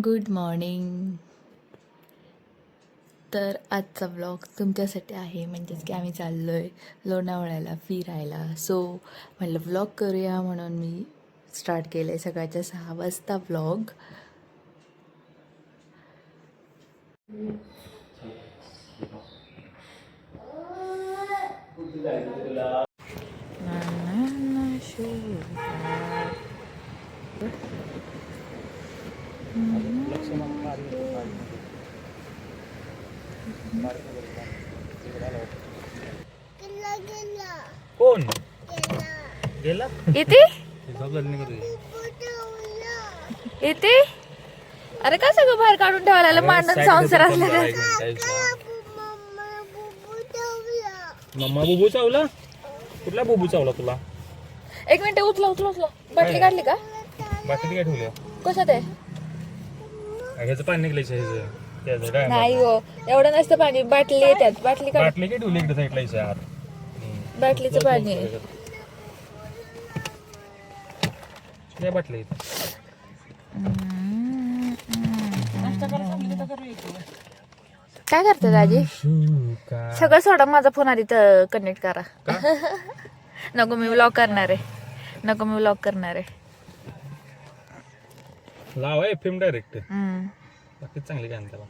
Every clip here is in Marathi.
Good morning. तर आजचा ब्लॉग तुमच्यासाठी आहे, म्हणजेच की आम्ही चाललो आहे लोणावळ्याला फिरायला. सो म्हटलं ब्लॉग करूया म्हणून मी स्टार्ट केलं आहे सकाळच्या 6 वाजता ब्लॉग. कोण गेला येते येते. अरे का सगळं बाहेर काढून ठेवायला मांडून संसार असला का? मम्मा बुबू चावला. कुठला बुबू चावला तुला? एक मिनिट, उचला उचला उचला. बाटली काढली का? बाटली काय ठेवल्या? कशात आहे? ह्याचं पाणी निघायचं. नाही हो, एवढं नसतं पाणी. बाटली येतात, बाटली काढ. बाटली काय ठेवली इकडे साईडला याच्या आत? बाटलीचं पाणी आहे. काय बाटली? काय करतात आजी? सगळं सोडा, माझा फोन आधी तर कनेक्ट करा. नको मी व्लॉग करणार आहे. नको मी व्लॉग करणार आहे. लावा एफएम डायरेक्ट. हम्म. बाकी चांगली गाणं त्याला.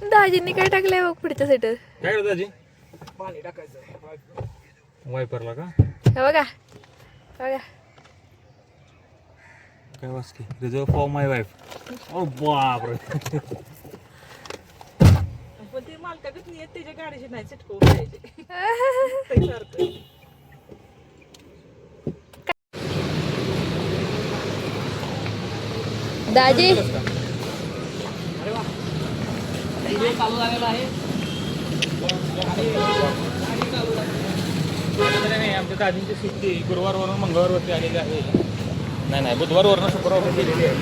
दाजींनी काय टाकलंय बघ पुढच्या साईड. काय करत दाजी? पाणी टाकायचं वायपरला का? हे बघा बघा. काय वाचकी रिझर्व फॉर माय वाईफ. ओ बापरे. पण ते मालकाकडे नाही येत, त्याच्या गाडीची नाही चिटकवून द्यायचे. दाजी चालू झालेला आहे. आमच्या दादींची सुट्टी गुरुवारवरून मंगळवारवरती आलेली आहे. नाही बुधवारवरून शुक्रवार गेलेली आहे.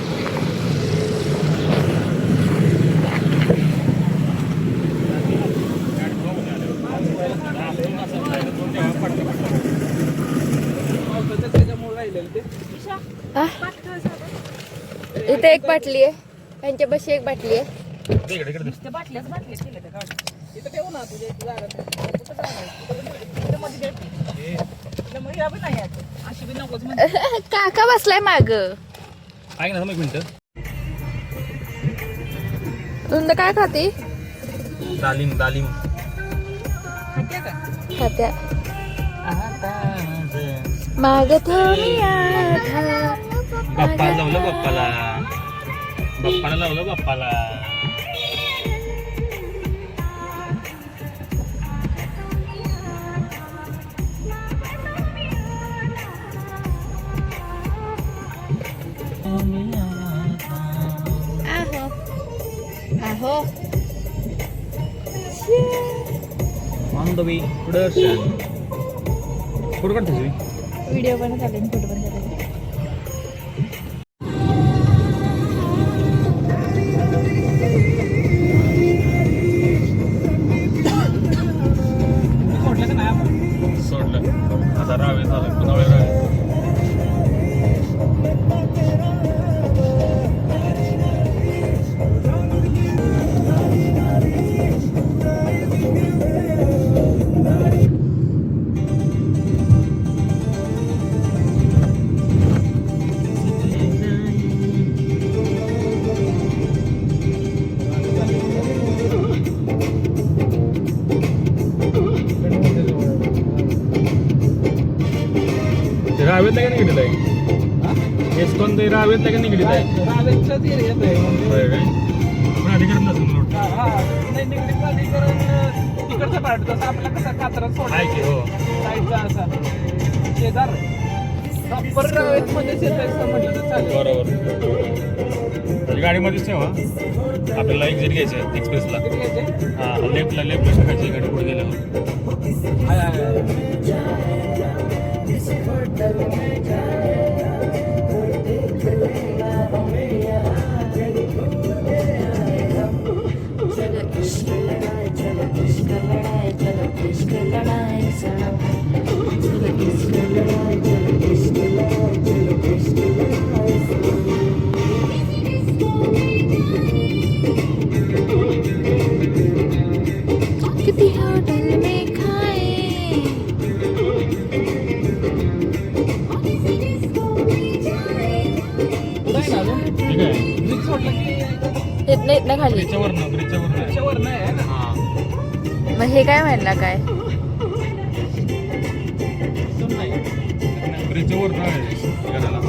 इथे एक बाटली आहे, त्यांच्या बशी एक बाटली आहे. त्या बाटल्याच बाटल्या केल्या त्या गाडी. इथं ठेवू ना तुझ्या इथे जागा. कुठं जागा मध्ये द्यायची. मग या पण नाही यायचं. अशी बी नकोच म्हणजे. काका बसलाय माग. ऐक ना एक मिनिट. रुंद काय खाते? दालिम माहितीये का? खात्या माग थांबी आधा. बाप्पाला लावलं बाप्पाला. आहो on the way Darshan. Photo काढतो तुम्ही? व्हिडिओ पण चालेल, फोटो पण चालेल. सोडलं का नाही आपण? सोडलं आता रावे झालं पुन्हा रावे. रावेतला का निघडीत आहे? एस्कॉन ते रावेतला का निघडीत आहे? रावेतचंच एरियात आहे म्हणजे. होय काय? पण अधिकार नसेल मला वाटतं. हा, नाही निगडीत प्राधिकरण तिकडचा पार्ट जसं आपला कसा कात्रज सोडला आहे की हो. साईडचा असा शेजार प्रॉपर रावेत मध्ये शेजायचं म्हटलं तर चालेल. बरोबर. गाडीमध्येच ठेवा. आपल्याला एक्झिट घ्यायचं आहे एक्सप्रेसला. किती घ्यायचे? हां लेफ्टला शिकायची गाडी पुढे गेल्यावर. हाय, हाय, हाय. चलो सोडलं की इथनं खाली. ब्रिजच्या वरनं आहे ना. हा मग हे काय म्हणला काय? ब्रिजच्या वरनं आहे घराला.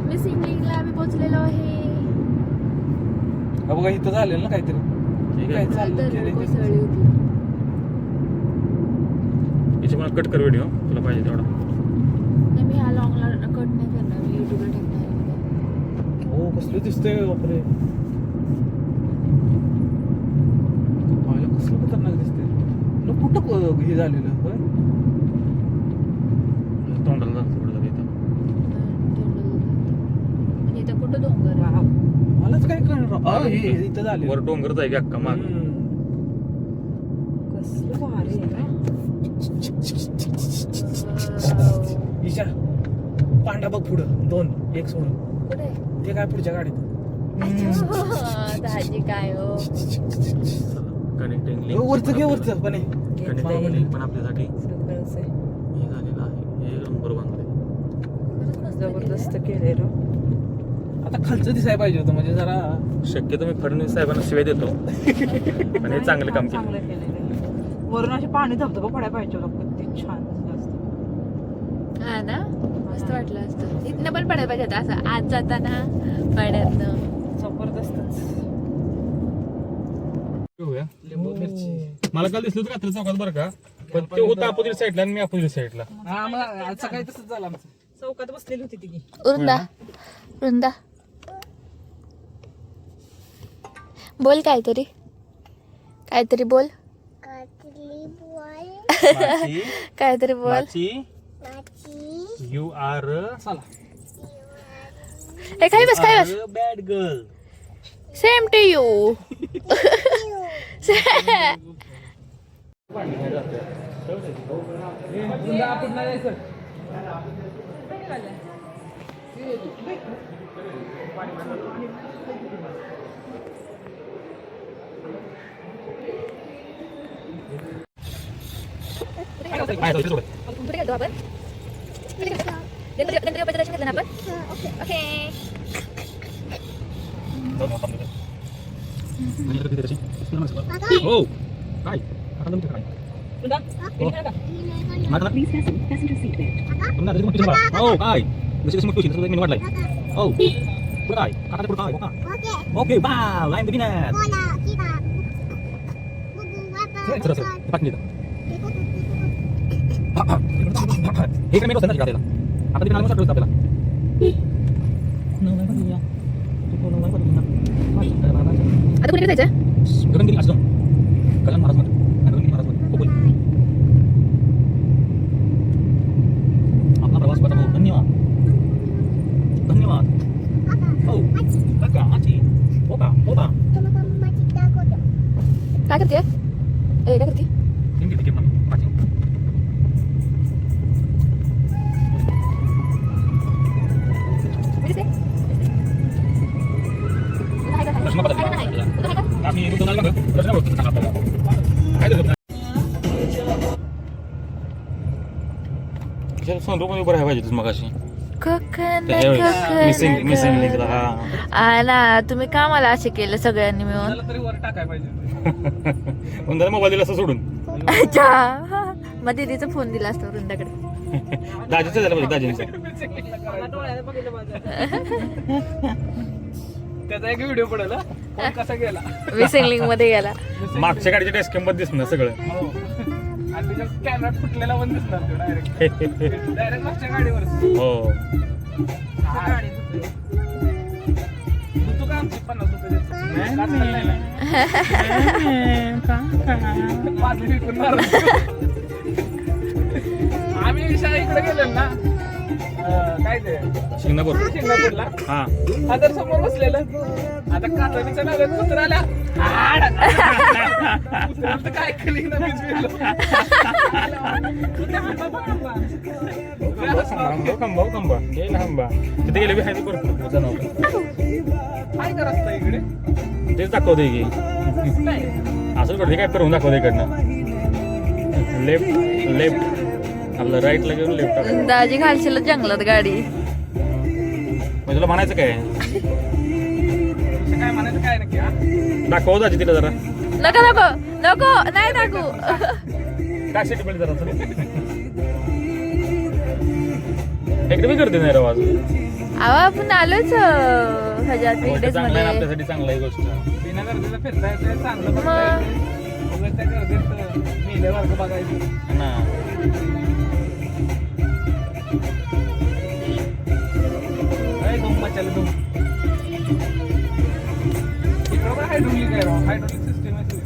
मिसिंगला आम्ही पोहोचलेलो आहे. बघा इथं झालेलं ना काहीतरी. काय चाललं केलंय ते. कोसळली होती. याची मला कट कर व्हिडिओ तुला पाहिजे तेवढा. नाही, मी हा लॉंगला कट नाही करणार, मी युट्यूबला टाकणार आहे. हो कसलं दिसतंय बापरे. पाहायला कसलं खतरनाक दिसतंय. न कुठं हे झालेलं होय? तोंडाला जातं थोडं जरा इथं. म्हणजे इथं कुठं डोंगर आहे? मलाच काय कळणार. हे इथं झालं. वर डोंगरच आहे की अक्का माग. कसलं भारी आहे ना. ईशा पांडा बघ पुढं 2 1 सोडून. कुठे? ते काय पुढच्या गाडीत. दाजी काय हो. कनेक्टिंग वरचं घे वरचं पण हे. कनेक्टिंग लिंक पण आपल्यासाठी हे झालेलं आहे. हे नंबर बांधले. जबरदस्त केलंय रे. आता खालचं दिसायला पाहिजे होतं म्हणजे जरा शक्यतो मी फडणवीस साहेबांना शिवाय देतो पण हे चांगलं काम केलं. चांगलं केलेलं. वरून असे पाणी धबधबा पडायला पाहिजे होतं. किती छान असतं. हा ना, मस्त वाटलं असतं. इथनं पण पडायला पाहिजे होतं असं आज जाताना पाण्यातनं. जबरदस्तच. लिंबू मिरची. मला काल दिसलं होतं रात्री चौकात बरं का, पण ते होतं अपोजिट साईडला आणि मी अपोजिट साईडला. हा मग आज सकाळी तसंच झालं आमचं. चौकात बसलेली होती ती. वृंदा बोल काहीतरी बोल. काहीतरी बोल. यू आर चला. ए खाली बस bad girl. Same to you. आपण नाही जायचं. कुठे गेलो आपण? दर्शन घेतलं ना आपण? ओके. हो काय हो काय जशी कशी मोठी मी वाटलाय. हो पुढे काय काका पुढे काय ओके बा लाईन द विनर. सरस पाकनी हे काय मी बसणार का त्याला आता तुम्ही नाम सांगतो आपल्याला. आता कुठे जायचं? गगनगिरी आश्रम कल्याण महाराज मध्ये गगनगिरी महाराज मध्ये हो बोल. आपला प्रवास करता धन्यवाद धन्यवाद. हो काका आजी होता काय करते? काय करते? हिंदी तिकीट मग पाची आम्ही रुग्णाला प्रश्न होतो आपल्याला काय देतो संदूक मध्ये उभं राहायला पाहिजे मग अशी मिसिंग लिंकला. हा ना तुम्ही का मला असे केलं सगळ्यांनी मिळून? तरी वर टाकायला पाहिजे. पण मोबाईल दिला असं सोडून अच्छा मग दीदीचा फोन दिला असतो वृंदाकडे. दाजीचं झालं पाहिजे दाजीने. डोळ्याला बघितलं माझं. त्याचा एक व्हिडिओ पडेल कसा गेला. मिसिंग लिंक मध्ये गेला. मागच्या गाडीच्या डेस्कम मध्ये दिसणं सगळं. हो. आणि त्याच्या कॅमेरा फुटलेला पण दिसणार तो डायरेक्ट मागच्या गाडीवर. हो तू का आमची 50 रुपये देतो? माझं विकून मारू. आम्ही विषय इकडे गेलो ना काय ते शिंगणापूरला. हा हा तर समोर बसलेलं आता कातडीच्या नावात कुत्र्याला कुत्र्याला काय केली ना खंबा तिथे गेले बी हाय भरपूर जनावर. काय करत इकडे ते तेच दाखवते की असं करते काय करून दाखवते इकडनं लेफ्ट लेफ्ट आपलं राईटला घेऊन लेफ्ट टाकायचं. दाजी घालशील जंगलात गाडी. म्हणजे तुला म्हणायचं काय काय म्हणायचं काय नक्की हा? दाखव दाजी तिला जरा नको नको नको नाही दाखवू. काय सिटी बेल्ट जरा इकडे मी करते नाही आवाज अहो आपण आलोच ह्याच्यात weekdays चांगलं आहे मध्ये. आपल्यासाठी चांगलं आहे गोष्ट बिना गरजेचं फिरता येतं चांगलं मग. बघता येतं. उगाच त्या गरजेचं मेल्यासारखं बघायचं. ना काय धूम मचायला धूम. इकडं पण हायड्रोलिक आहे राव. हायड्रोलिक सिस्टीम आहे सगळी.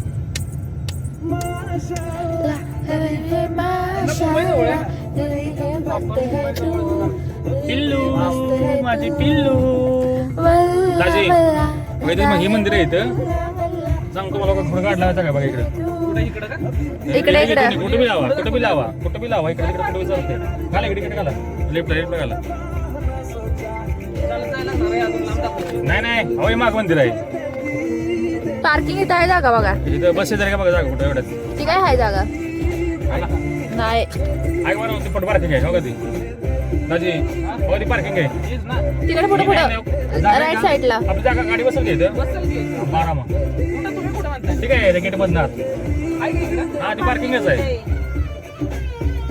पिल्लू माझी पिल्लू दाजी मग हे मंदिर आहे इथं सांगतो मला थोडं काढला होता का बघा इकडे कुठं इकडं का? इकडे इकडे. कुठं बी लावा कुठं बी लावा कुठं बी लावा इकडे तिकडे कुठं बी चालते घाला इकडे इकडे घाला लेफ्ट घाला चालत जायला लागणार आहे अजून लांब दाखवतो. नाही नाही अहो हे माग मंदिर आहे पार्किंग इथं आहे जागा बघा. इथं बस आहे का बघा जागा कुठं एवढ्यात ती काय आहे जागा नाही. ऐक बरं ती पट पार्किंग आहे हो का ती दाजी हो ती पार्किंग आहे हेच ना. तिकडे पुढे पुढे राईट साईडला. आपली जागा गाडी बसल का इथं बसेल की. बारा मग कुठं तुम्ही कुठं म्हणताय? ठीक आहे गेट मधनं आत आहे का इकडं? हा ती पार्किंगच आहे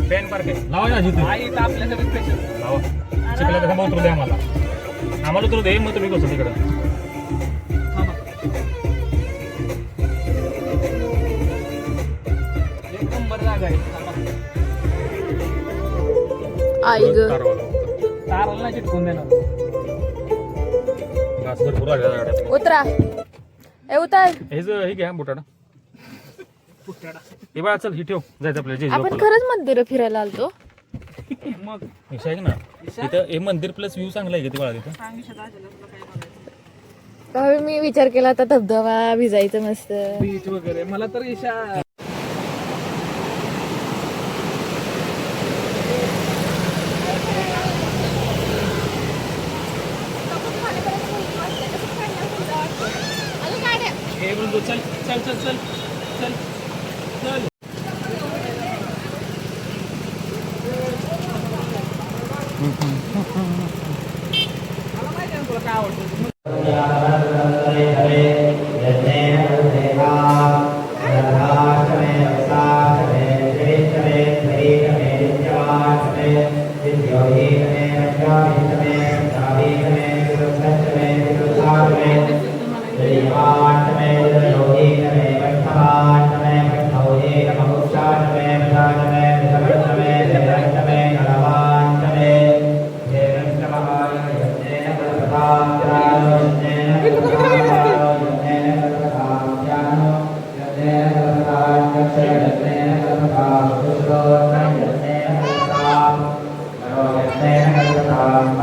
पॅन पार्किंग लावा दाजी इथं आहे इथं आपल्यासाठी स्पेशल. लावा शिकला तर उतरू दे आम्हाला आम्हाला उतरू दे मग तुम्ही कसं तिकडं एक नंबर जागा आहे. थांबा. आई ग. ताराला नाही चिटकून देणार. घास भरपूर आहे त्या गाड्यात उतरा ए उतर. हेच हे घ्या बुटाडा कुठं? हे बाळा चल ही ठेव जायचं आपल्या आपण खरंच मंदिर फिरायला आलतो. मग विषय आहे ना तिथं हे मंदिर प्लस व्ह्यू चांगला आहे का ते बाळा तिथं सांग इशा दाजीला तुला काय बघायचं. त्यावेळी मी विचार केला आता धबधबा भिजायचं मस्त. बीच वगैरे मला तर इशा हे म्हणतो चल चल चल चल चल चल. मला माहिती आहे ना तुला काय आवडतं.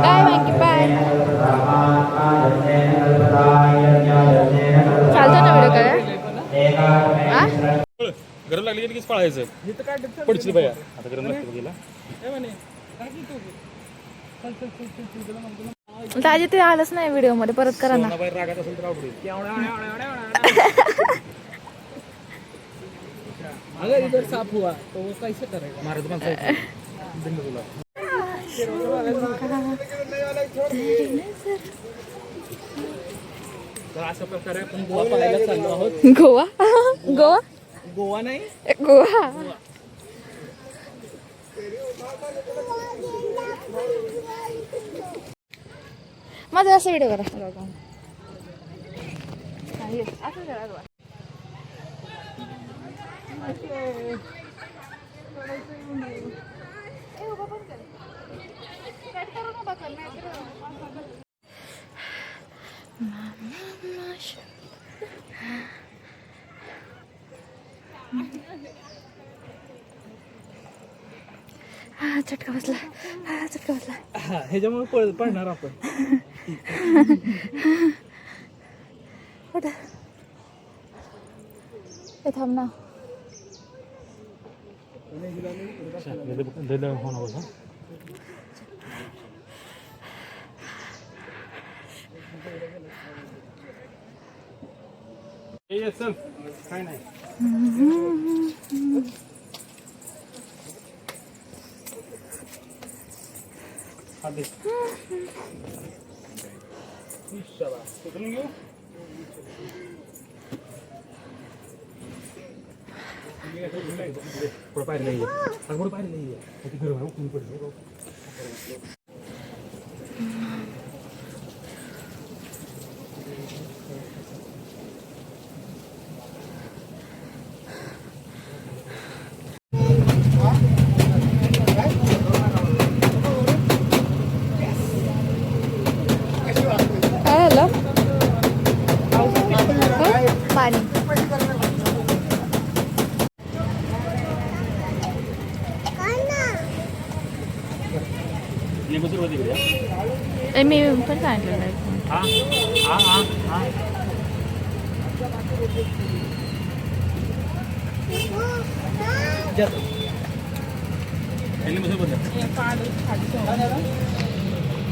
बाय बँकी बाय. चालतो ना व्हिडिओ काय गरम लागली की लगेच पळायचं इथं काय डिस्टर्ब पडशील बाया आता गरम लागतं बघितला काय म्हणे काय की तू चल चल चल चल चल तुला म्हणतो ना. दाजी ते आलंच नाही व्हिडिओ मध्ये परत करा ना. बाहेर रागात असेल तर आवडेल अगर इधर साफ हुआ तो वो कैसे करेगा. महाराज माणसाचं बिंद तुला तर अशा प्रकारे आपण गोवा पाहायला चाललो आहोत. गोवा गोवा गोवा नाही गोवा. माझा असं व्हिडिओ करा. असं करा गोवा. हा चटका बसला. हा चटका बसला. ह्याच्यामुळे पडणार आपण. उठ. ए थांब ना. ये चल काय नाही आदे शाबाश उचलून घेऊ पुढे पाहिजे नाही पुढे पाहिजे नाही घर भाऊ कोण पडलं काय झालं पाणी लिंबू सुरुवात इकडे मी पण सांगितलं नाही हा हा हा हा लिंबू सुरुवात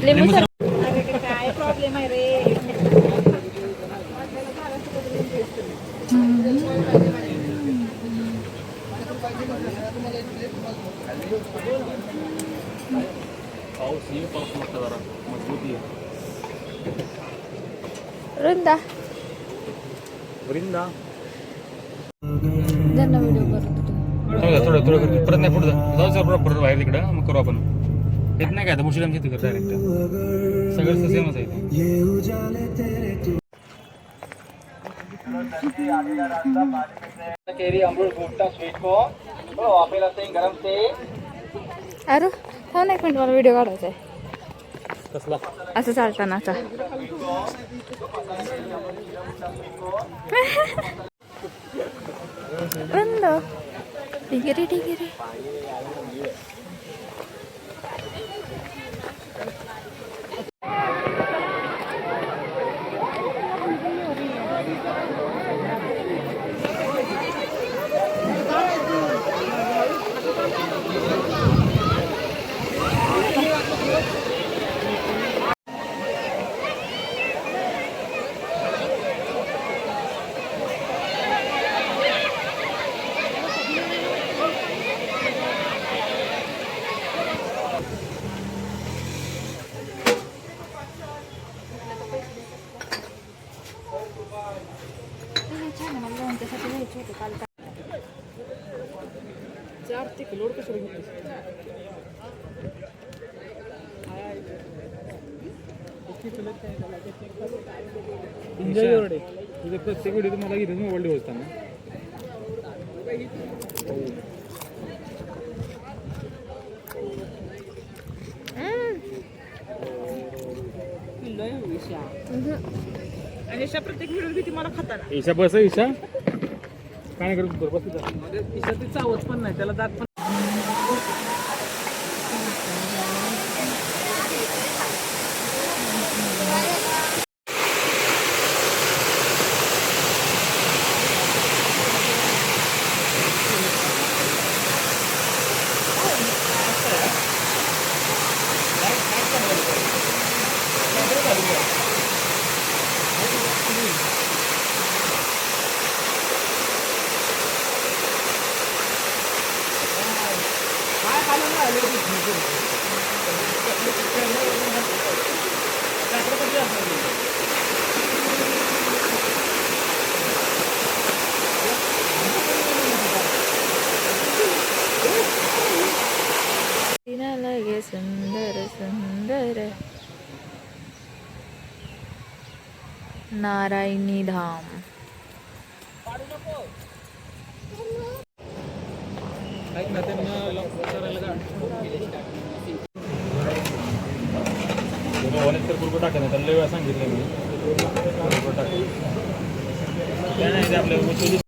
लिंबू सर काय प्रॉब्लेम आहे रे पाऊस येईल पाऊस मोठा जरा मजबूती वृंदा वृंदा ज्यांना व्हिडिओ करत होतो थोडं थोडं करतो परत नाही पुढे जाऊ परत बाहेर तिकडं मग करू आपण येत नाही काय आता मुश्किल आमच्या तिकडं डायरेक्ट सगळं सेमच आहे केरी अमरूद भुट्टा स्वीट कॉर्न वाफेला से गरम से अरे थांब ना एक मिनिट मला व्हिडिओ काढायचा आहे कसला असं चालतानाचा वृंद ठीक आहे रे ठीक आहे रे तुझं प्रत्येक वेळी तुम्हाला इथेच मोबाईल ठेवताना आणि अशा प्रत्येक व्हिडिओ किती मला खाताना ईशा बस ईशा काय करत बरं बस ईशा ती चावत पण नाही त्याला दात पण तिला लगे सुंदर सुंदर नारायणी धाम तर बरोबर टाका नाही त्याला वेळा सांगितलं मी बरोबर टाका काय नाही ते आपल्या